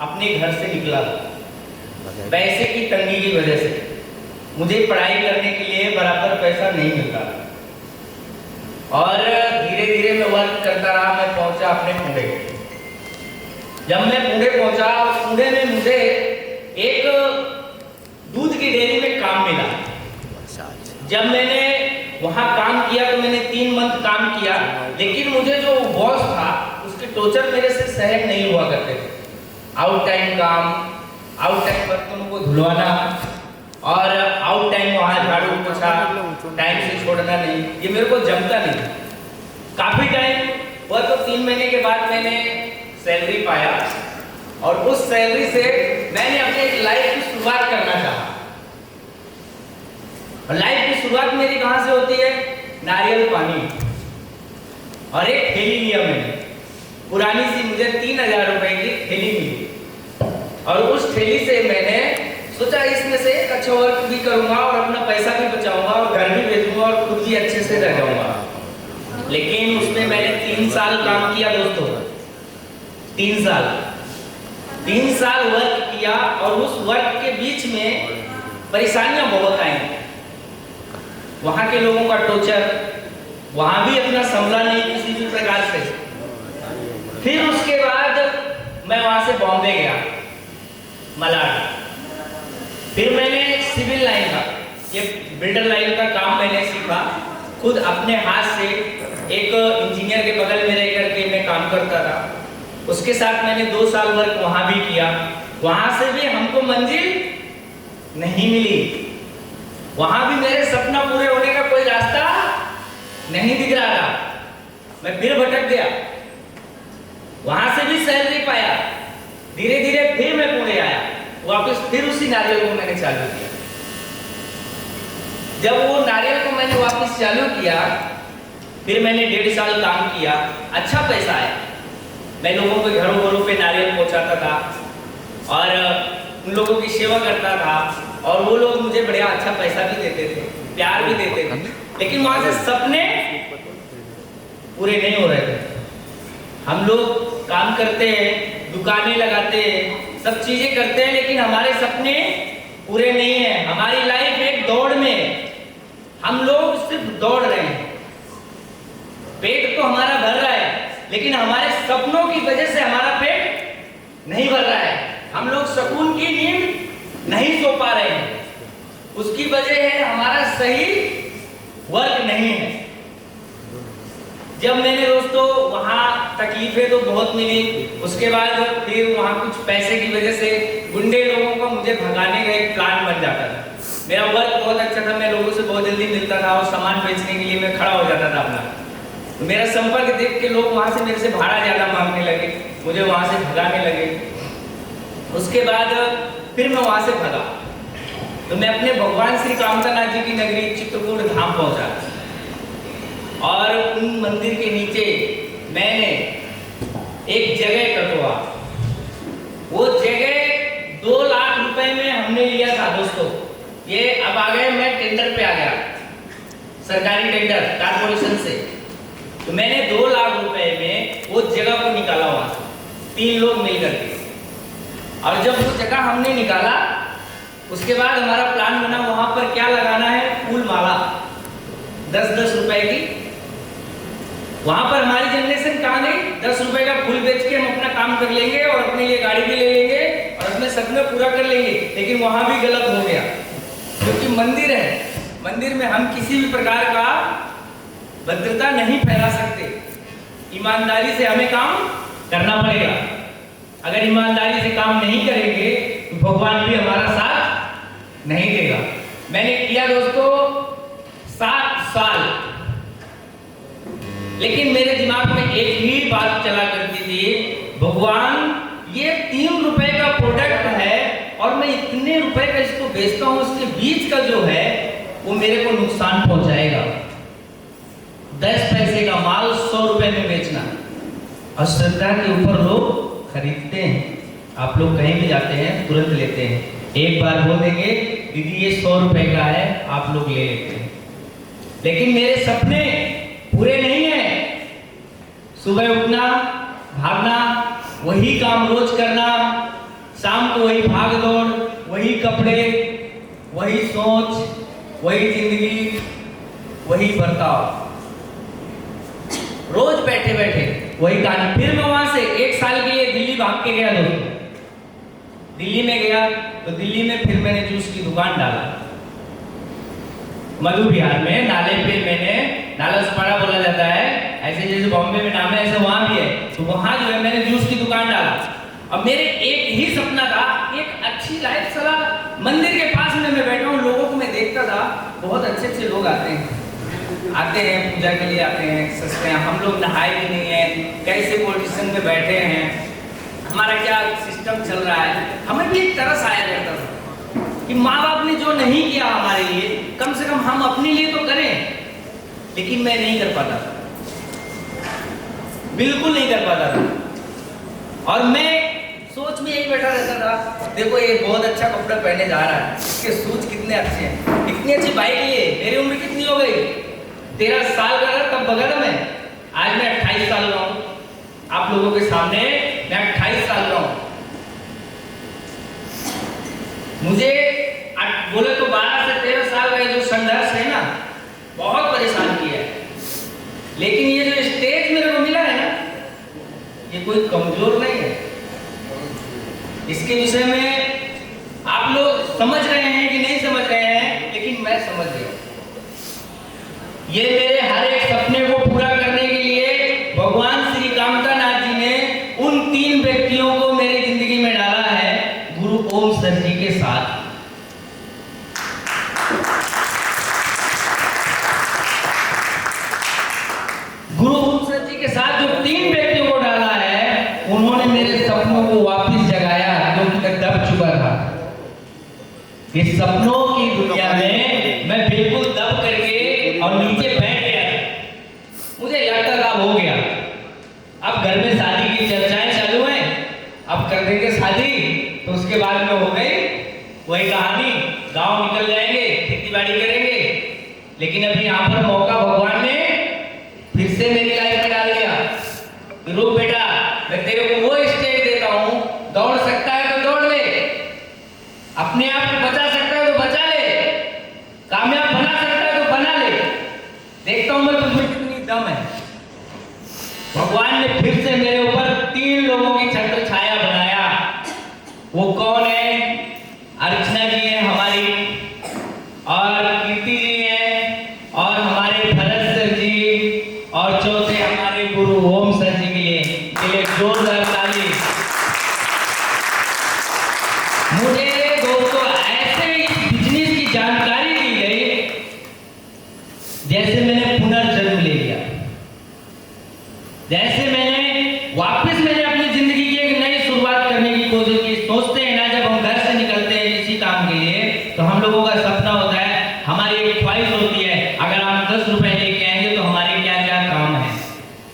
अपने घर से निकला पैसे की तंगी की वजह से। मुझे पढ़ाई करने के लिए बराबर पैसा नहीं मिलता और धीरे धीरे मैं वर्क करता रहा। मैं पहुंचा अपने पुणे। जब मैं पुणे पहुंचा, पुणे में मुझे एक दूध की डेयरी में काम मिला। जब मैंने वहां काम किया तो मैंने 3 मंथ काम किया, लेकिन मुझे जो बॉस था उसके टॉर्चर मेरे से सहन नहीं हुआ करते थे। आउट टाइम काम, आउट टाइम बर्तनों को धुलवाना और आउट टाइम वहाँ झाड़ू पोछा टाइम से छोड़ना नहीं, ये मेरे को जमता नहीं। काफी टाइम हुआ तो 3 महीने के बाद मैंने सैलरी पाया और उस सैलरी से मैंने अपने एक लाइफ की शुरुआत करना चाहा। और लाइफ की शुरुआत मेरी कहाँ से होती है? नारियल पानी और एक थैली लिया मैंने, पुरानी सी, मुझे 3000 रुपए की थैली मिली और उस थैली से मैंने सोचा इसमें से एक अच्छा वर्क भी करूंगा और अपना पैसा भी बचाऊंगा और घर भी भेजूंगा और खुद भी अच्छे से रह जाऊंगा। लेकिन उसमें मैंने 3 साल काम किया दोस्तों, 3 साल वर्क किया और उस वर्क के बीच में परेशानियां बहुत आई। वहां के लोगों का टॉर्चर, वहां भी अपना संभला नहीं किसी भी प्रकार से। फिर उसके बाद मैं वहां से बॉम्बे गया, मलाड। फिर मैंने सिविल लाइन का, ये बिल्डर लाइन का काम मैंने सीखा खुद अपने हाथ से। एक इंजीनियर के बगल में रह करके मैं काम करता था। उसके साथ मैंने 2 साल वर्क वहां भी किया। वहां से भी हमको मंजिल नहीं मिली, वहां भी मेरे सपना पूरे होने का कोई रास्ता नहीं दिख रहा था। मैं फिर भटक गया, वहां से भी सैलरी पाया। धीरे धीरे फिर मैं पुणे आया, वापस फिर उसी नारियल को मैंने चालू किया। जब वो नारियल को मैंने वापस चालू किया, फिर मैंने 1.5 साल काम किया, अच्छा पैसा आया। मैं लोगों के घरों घरों पे नारियल पहुंचाता था और उन लोगों की सेवा करता था और वो लोग मुझे बढ़िया अच्छा पैसा भी देते थे, प्यार भी देते थे। लेकिन वहां से सपने पूरे नहीं हो रहे थे। हम लोग काम करते हैं, दुकानें लगाते हैं, सब चीजें करते हैं, लेकिन हमारे सपने पूरे नहीं है। हमारी लाइफ एक दौड़ में, हम लोग सिर्फ दौड़ रहे हैं। पेट तो हमारा भर रहा है, लेकिन हमारे सपनों की वजह से हमारा पेट नहीं भर रहा है। हम लोग सुकून की नींद नहीं सो पा रहे हैं। उसकी वजह है हमारा सही वर्क नहीं है। जब मैंने दोस्तों वहाँ तकलीफें तो बहुत मिली, उसके बाद फिर वहाँ कुछ पैसे की वजह से गुंडे लोगों को मुझे भगाने का एक प्लान बन जाता था। मेरा वर्क बहुत अच्छा था, मैं लोगों से बहुत जल्दी मिलता था और सामान बेचने के लिए मैं खड़ा हो जाता था अपना। तो मेरा संपर्क देख के लोग वहाँ से मेरे से भाड़ा ज़्यादा मांगने लगे, मुझे वहाँ से भगाने लगे। उसके बाद फिर मैं वहाँ से भगा तो मैं अपने भगवान श्री कामतानाथ जी की नगरी चित्रकूट धाम पहुँचा और उन मंदिर के नीचे मैंने एक जगह कटवा। वो जगह 2 लाख रुपए में हमने लिया था दोस्तों। ये अब आ गए, मैं टेंडर पे आ गया, सरकारी टेंडर कारपोरेशन से। तो मैंने 2 लाख रुपए में वो जगह को निकाला वहां से, 3 लोग मिलकर के। और जब वो जगह हमने निकाला, उसके बाद हमारा प्लान बना वहां पर क्या लगाना है, फूल माला 10-10 रुपए की। वहां पर हमारी जनरेशन कहाँ गई? 10 रुपए का फूल बेच के हम अपना काम कर लेंगे और अपने लिए गाड़ी भी ले लेंगे और अपने सपने पूरा कर लेंगे। लेकिन वहां भी गलत हो गया, क्योंकि मंदिर है, मंदिर में हम किसी भी प्रकार का भद्रता नहीं फैला सकते। ईमानदारी से हमें काम करना पड़ेगा। अगर ईमानदारी से काम नहीं करेंगे तो भगवान भी हमारा साथ नहीं देगा। मैंने किया दोस्तों 7 साल, लेकिन मेरे दिमाग में एक ही बात चला करती थी, भगवान ये 3 रुपए का प्रोडक्ट है और मैं इतने रुपए का इसको बेचता हूँ, उसके बीच का जो है वो मेरे को नुकसान पहुंचाएगा। 10 पैसे का माल 100 रुपए में बेचना, और श्रद्धा के ऊपर लोग खरीदते हैं। आप लोग कहीं भी जाते हैं तुरंत लेते हैं, एक बार बोल देंगे दीदी ये 100 रुपए का है, आप लोग ले लेते हैं। लेकिन मेरे सपने पूरे नहीं है। सुबह उठना, भागना, वही काम रोज करना, शाम को वही भाग दौड़, वही कपड़े, वही सोच, वही जिंदगी, वही बर्ताव, रोज बैठे बैठे वही कहानी। फिर मैं वहां से 1 साल के लिए दिल्ली भाग के गया दोस्तों। दिल्ली में गया तो दिल्ली में फिर मैंने जूस की दुकान डाला, मधु विहार में, नाले पे मैंने, नाला सुपारा बोला जाता है, ऐसे जैसे बॉम्बे में नाम है ऐसे वहां भी है, तो वहां जो है मैंने जूस की दुकान डाला। अब मेरे एक ही सपना था, एक अच्छी लाइफ सला, मंदिर के पास में मैं बैठा हूँ, लोगों को मैं देखता था, बहुत अच्छे अच्छे लोग आते हैं पूजा के लिए आते हैं, सस्ते हैं, हम लोग नहाए भी नहीं है, कैसे पोजीशन में बैठे हैं, हमारा क्या सिस्टम चल रहा है। हमें भी एक तरस आया रहता था कि माँ बाप ने जो नहीं किया हमारे लिए, कम से कम हम अपने लिए तो करें, लेकिन मैं नहीं कर पाता था, बिल्कुल नहीं कर पाता था। और मैं सोच में यही बैठा रहता था, देखो ये बहुत अच्छा कपड़ा पहने जा रहा है, इसके शूज कितने अच्छे हैं, इतनी अच्छी बाइक लिए, मेरी उम्र कितनी हो गई, 13 साल का था तब बगा था मैं, आज मैं 28 साल का हूं, आप लोगों के सामने मैं 28 साल का हूं। मुझे बोले तो 12 से 13 साल का जो संघर्ष है ना, बहुत परेशान किया है, लेकिन ये जो स्टेज मेरे को मिला है ना, ये कोई कमजोर नहीं है। इसके विषय में आप लोग समझ रहे हैं कि नहीं समझ रहे हैं, लेकिन मैं समझ गया। ये मेरे हर एक सपने को पूरा करने के लिए भगवान श्री कामतानाथ जी ने उन 3 व्यक्तियों को मेरी जिंदगी में डाला है, गुरु ओम सर जी के साथ। गुरु ओम सर जी के साथ जो 3 व्यक्तियों को डाला है, उन्होंने मेरे सपनों को वापस जगाया जो कि दब चुका था। इस सपनों की दुनिया में मैं बिल्कुल दब करके और नीचे बैठ गया। मुझे लगता था हो गया, अब घर में शादी की चर्चाएं चालू हैं, अब कर देंगे शादी तो उसके बाद में हो गई वही कहानी, गांव निकल जाएंगे, खेती बाड़ी करेंगे। लेकिन अभी यहाँ पर मौका भगवान ने फिर से मेरी लाइफ में डाल दिया। रुक बेटा, मैं तेरे को वो स्टेज देता हूँ, दौड़ सकता है तो दौड़ ले, अपने आप को बचा सकता है तो बचा ले, कामयाब बना सकता है तो बना ले, देखता हूं मैं तुझमें कितनी दम है। भगवान ने फिर से मेरे ऊपर 3 लोगों की छत्र छाया बनाया। वो कौन है? अर्चना जी है हमारी, और कीर्ति जी है, और हमारे भरत सर जी, और चौथे हमारे गुरु ओम सर जी के लिए जोरदार ताली। मुझे दोस्तों ऐसे बिजनेस की जानकारी दी गई जैसे मैंने पुनर्जन्म ले लिया, जैसे मैंने वापस अपनी जिंदगी की एक नई शुरुआत करने की कोशिश की। सोचते हैं ना, जब हम घर से निकलते हैं किसी काम के लिए, तो हम लोगों का सपना होता है, हमारी एक ख्वाहिश होती है, अगर हम 10 रुपए लेके आएंगे तो हमारे क्या क्या काम है।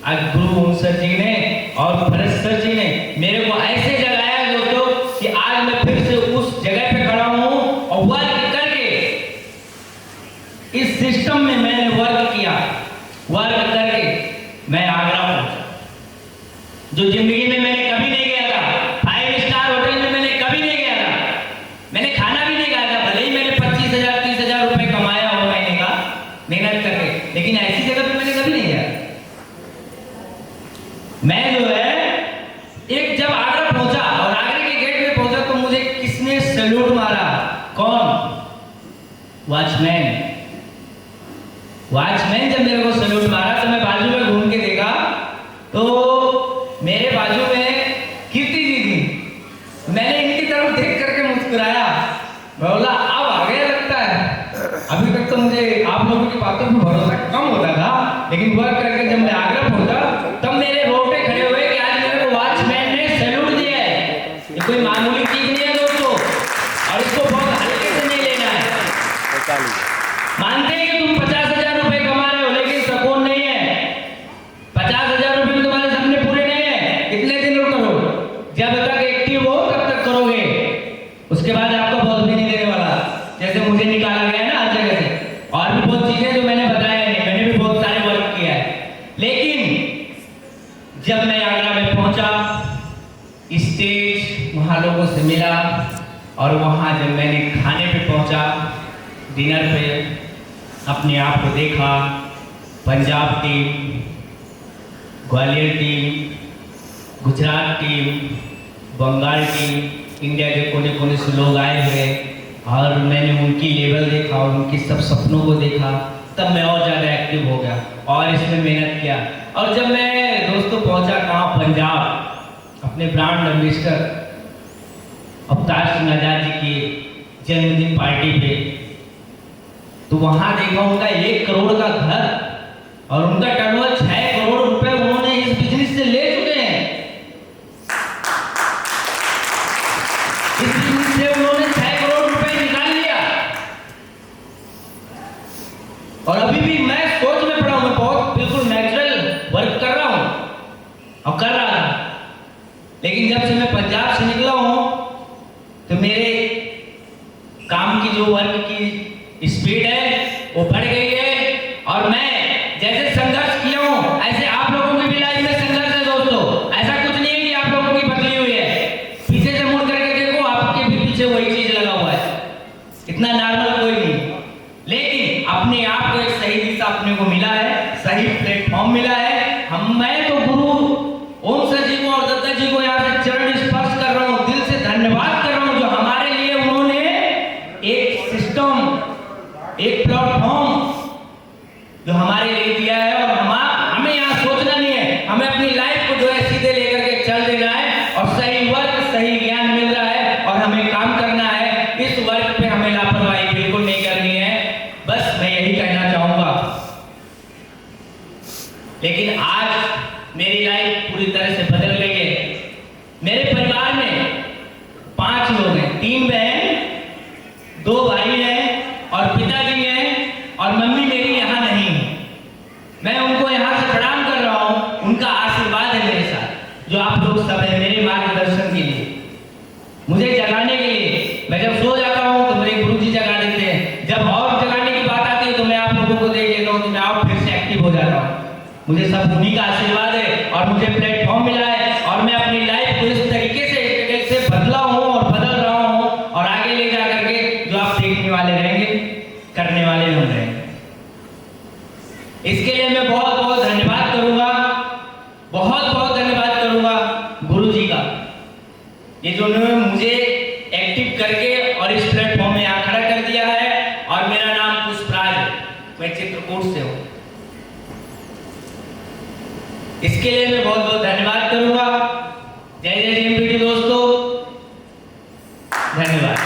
आज गुरु ओम सर जी ने और भरत सर जी ने मेरे को ऐसे जगाया दोस्तों कि आज मैं फिर से उस जगह पे खड़ा हूं, और वर्क करके इस सिस्टम में मैंने वर्क किया, वर्क करके मैं आगरा पहुंचा, जो जिंदगी में मैंने कभी नहीं गया था। 5 स्टार होटल में मैंने कभी नहीं गया था, मैंने खाना भी नहीं खाया था, भले ही मैंने 25,000 30,000 रुपए कमाया हो महीने का मेहनत करके, लेकिन ऐसी जगह पे मैंने कभी नहीं गया। मैं जो है एक जब आगरा पहुंचा और आगरे के गेट में पहुंचा तो मुझे किसने सैल्यूट मारा? कौन? वॉचमैन। वॉचमैन जब मेरे को सैल्यूट मारा तो मैं बाजू में घूम के देखा तो मेरे बाजू में कीर्ति जी थी। मैंने इनकी तरफ देख करके मुस्कुराया, मैं बोला अब आ गया लगता है। अभी तक तो मुझे आप लोगों की बातों पर भरोसा कम होता था, लेकिन वर्क करके जब मैं आगरा पहुंचा तब मेरे रोटे खड़े हुए कि आज मेरे को वॉचमैन ने सैल्यूट दिया है। ये कोई मामूली चीज नहीं है दोस्तों, और इसको बहुत हल्के से नहीं लेना है। मानते हैं कि तुम 50,000 रुपए कमा रहे हो, लेकिन सुकून नहीं है। 50,000 रुपए में तुम्हारे सपने पूरे नहीं है। कितने दिन करो, जब तक एक्टिव हो तब तक करोगे, उसके बाद आपको बहुत भी नहीं देने वाला। जैसे मुझे निकाला गया है ना हर जगह से, और भी बहुत चीजें जो मैंने बताया नहीं, मैंने भी बहुत सारे वर्क किया है। लेकिन जब मैं आगरा में पहुंचा वहाँ लोगों से मिला और वहाँ जब मैंने खाने पे पहुँचा, डिनर पे अपने आप को देखा, Punjab team, Gwalior team, Gujarat team, Bengal team, India के कोने कोने से लोग आए हुए और मैंने उनकी लेवल देखा और उनकी सब सपनों को देखा, तब मैं और ज़्यादा एक्टिव हो गया और इसमें मेहनत किया। और जब मैं दोस्तों पहुंचा कहाँ, पंजाब, अपने ब्रांड एम्बेसडर अवतार सिंह आजाद जी की जन्मदिन पार्टी पे, तो वहाँ देखा उनका 1 करोड़ का घर और उनका टर्नओवर 6 करोड़ रुपए उन्होंने इस बिजनेस से ले चुके हैं। इस बिजनेस से उन्होंने 6 करोड़ रुपए निकाल लिया और अभी भी मैं सोच में पड़ा हूं, मैं बहुत बिल्कुल नेचुरल वर्क कर रहा हूं और कर रहा था, लेकिन जब से मैं पंजाब से निकला हूं तो मेरे काम की जो वर्क की स्पीड है वो बढ़ गई है और मैं जैसे संघर्ष किया हूं ऐसे आप लोगों की भी लाइफ में संघर्ष है दोस्तों। ऐसा कुछ नहीं है कि आप लोगों की बदली हुई है, पीछे से मुड़ करके देखो आपके भी पीछे वही चीज लगा हुआ है, इतना नॉर्मल कोई नहीं। लेकिन अपने आप को एक सही दिशा अपने को मिला है, सही प्लेटफॉर्म मिला है। मैं तो गुरु ओम सर जी को और दत्ता जी को यहाँ से चरण स्पर्श कर रहा हूँ, दिल से धन्यवाद कर रहा हूँ, जो हमारे लिए उन्होंने एक सिस्टम, एक प्लेटफॉर्म जो हमारे लिए दिया है। और हमें यहाँ सोचना नहीं है, हमें अपनी लाइफ को जो है सीधे लेकर के चल देना है और सही वर्क, सही ज्ञान मिल रहा है और हमें काम करना है। इस वर्क पे हमें लापरवाही बिल्कुल नहीं करनी है, बस मैं यही कहना चाहूंगा। लेकिन आज मेरी लाइफ पूरी तरह से बदल गई है। मेरे परिवार में 5 लोग हैं, 3 बहन, 2 भाई हैं और पिताजी हैं और मम्मी मेरी यहाँ नहीं है। मैं उनको यहाँ से प्रणाम कर रहा हूँ, उनका आशीर्वाद है मेरे साथ, जो आप लोग सब हैं मेरे मार्गदर्शन के लिए, मुझे जगाने के लिए। मैं जब सो जाता हूँ तो मेरे गुरुजी जगा देते हैं, जब और जगाने की बात आती है तो मैं आप लोगों को देख लेता हूँ तो मैं और फिर से एक्टिव हो जाता हूँ। मुझे सब उन्हीं का आशीर्वाद है और मुझे प्लेटफॉर्म मिला है और मैं अपनी लाइफ को इस तरीके से बदला हूँ और बदल रहा हूँ और आगे ले जा करके जो आप देखने वाले रहेंगे, करने वाले लोग रहेंगे। इसके लिए मैं बहुत बहुत धन्यवाद करूंगा, बहुत बहुत धन्यवाद करूंगा गुरु जी का, ये जो उन्होंने मुझे एक्टिव करके और इस प्लेटफॉर्म में यहाँ खड़ा कर दिया है। और मेरा नाम पुष्पराज है, मैं चित्रकूट से हूँ। इसके लिए मैं बहुत बहुत धन्यवाद करूंगा। जय जय JMPT दोस्तों, धन्यवाद।